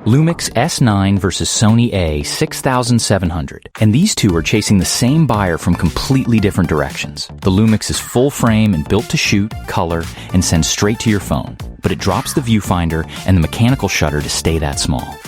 Lumix S9 versus Sony a6700. And these two are chasing the same buyer from completely different directions. The Lumix is full frame and built to shoot, color, and send straight to your phone. But it drops the viewfinder and the mechanical shutter to stay that small.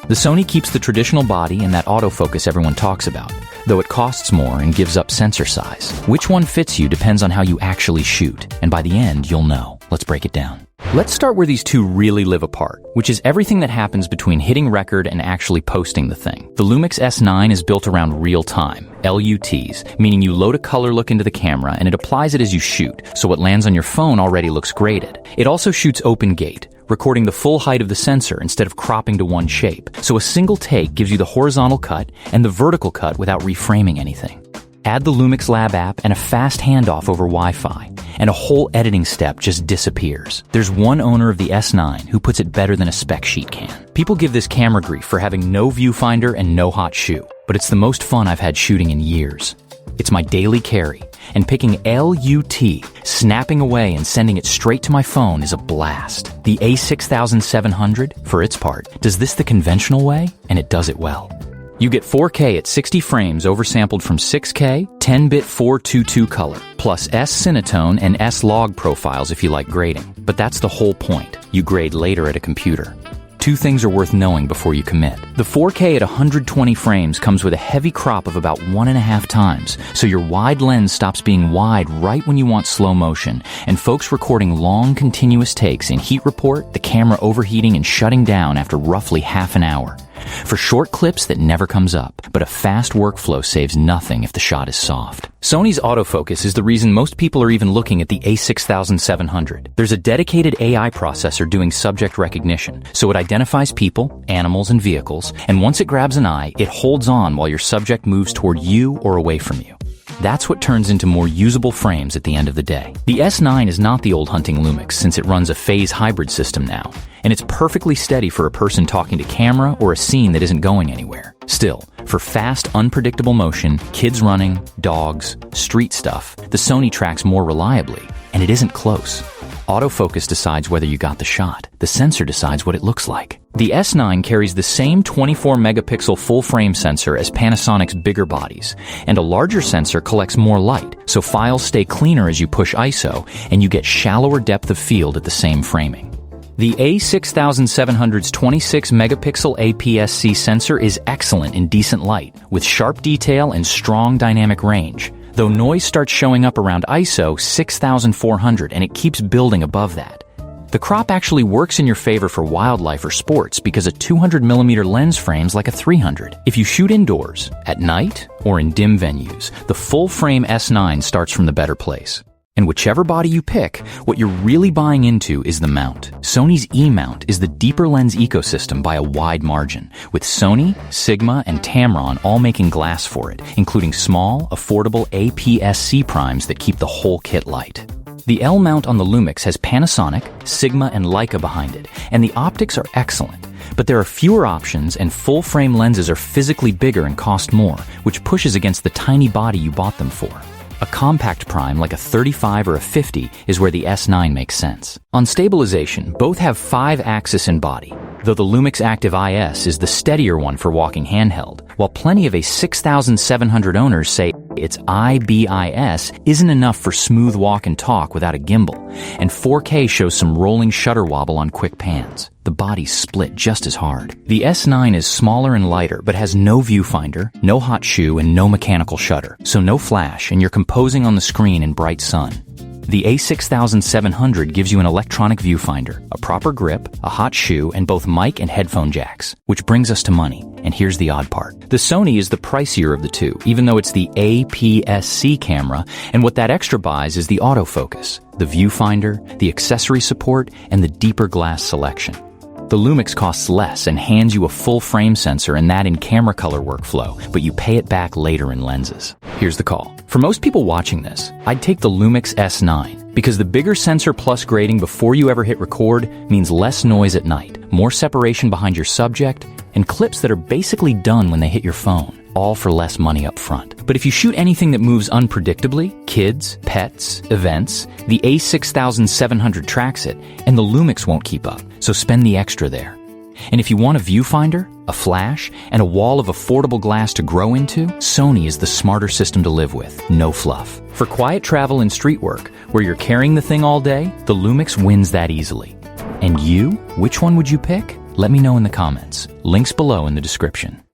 The Sony keeps the traditional body and that autofocus everyone talks about, though it costs more and gives up sensor size. Which one fits you depends on how you actually shoot, and by the end, you'll know. Let's break it down. Let's start where these two really live apart, which is everything that happens between hitting record and actually posting the thing. The Lumix S9 is built around real-time, LUTs, meaning you load a color look into the camera and it applies it as you shoot, so what lands on your phone already looks graded. It also shoots open gate, recording the full height of the sensor instead of cropping to one shape, so a single take gives you the horizontal cut and the vertical cut without reframing anything. Add the Lumix Lab app and a fast handoff over Wi-Fi, and a whole editing step just disappears. There's one owner of the S9 who puts it better than a spec sheet can. People give this camera grief for having no viewfinder and no hot shoe, but it's the most fun I've had shooting in years. It's my daily carry, and picking LUT, snapping away and sending it straight to my phone is a blast. The a6700, for its part, does this the conventional way, and it does it well. You get 4K at 60 frames oversampled from 6K, 10-bit 422 color, plus S-Cinetone and S-Log profiles if you like grading. But that's the whole point. You grade later at a computer. Two things are worth knowing before you commit. The 4K at 120 frames comes with a heavy crop of about 1.5 times, so your wide lens stops being wide right when you want slow motion, and folks recording long continuous takes in heat report the camera overheating and shutting down after roughly half an hour. For short clips that never comes up, but a fast workflow saves nothing if the shot is soft. Sony's autofocus is the reason most people are even looking at the a6700. There's a dedicated AI processor doing subject recognition, so it identifies people, animals, and vehicles, and once it grabs an eye, it holds on while your subject moves toward you or away from you. That's what turns into more usable frames at the end of the day. The S9 is not the old hunting Lumix since it runs a phase hybrid system now, and it's perfectly steady for a person talking to camera or a scene that isn't going anywhere. Still, for fast, unpredictable motion, kids running, dogs, street stuff, the Sony tracks more reliably, and it isn't close. Autofocus decides whether you got the shot. The sensor decides what it looks like. The S9 carries the same 24-megapixel full-frame sensor as Panasonic's bigger bodies, and a larger sensor collects more light, so files stay cleaner as you push ISO, and you get shallower depth of field at the same framing. The a6700's 26-megapixel APS-C sensor is excellent in decent light, with sharp detail and strong dynamic range, though noise starts showing up around ISO 6400 and it keeps building above that. The crop actually works in your favor for wildlife or sports because a 200mm lens frames like a 300. If you shoot indoors, at night, or in dim venues, the full-frame S9 starts from the better place. And whichever body you pick, what you're really buying into is the mount. Sony's E-mount is the deeper lens ecosystem by a wide margin, with Sony, Sigma, and Tamron all making glass for it, including small, affordable APS-C primes that keep the whole kit light. The L-mount on the Lumix has Panasonic, Sigma, and Leica behind it, and the optics are excellent. But there are fewer options, and full-frame lenses are physically bigger and cost more, which pushes against the tiny body you bought them for. A compact prime like a 35 or a 50 is where the S9 makes sense. On stabilization, both have 5-axis in body, though the Lumix Active IS is the steadier one for walking handheld, while plenty of a6700 owners say its IBIS isn't enough for smooth walk and talk without a gimbal, and 4K shows some rolling shutter wobble on quick pans. The body's split just as hard. The S9 is smaller and lighter, but has no viewfinder, no hot shoe, and no mechanical shutter, so no flash, and you're composing on the screen in bright sun. The a6700 gives you an electronic viewfinder, a proper grip, a hot shoe, and both mic and headphone jacks. Which brings us to money, and here's the odd part. The Sony is the pricier of the two, even though it's the APS-C camera, and what that extra buys is the autofocus, the viewfinder, the accessory support, and the deeper glass selection. The Lumix costs less and hands you a full-frame sensor and that in camera color workflow, but you pay it back later in lenses. Here's the call. For most people watching this, I'd take the Lumix S9, because the bigger sensor plus grading before you ever hit record means less noise at night, more separation behind your subject, and clips that are basically done when they hit your phone, all for less money up front. But if you shoot anything that moves unpredictably, kids, pets, events, the a6700 tracks it, and the Lumix won't keep up, so spend the extra there. And if you want a viewfinder, a flash, and a wall of affordable glass to grow into, Sony is the smarter system to live with, no fluff. For quiet travel and street work, where you're carrying the thing all day, the Lumix wins that easily. And you? Which one would you pick? Let me know in the comments. Links below in the description.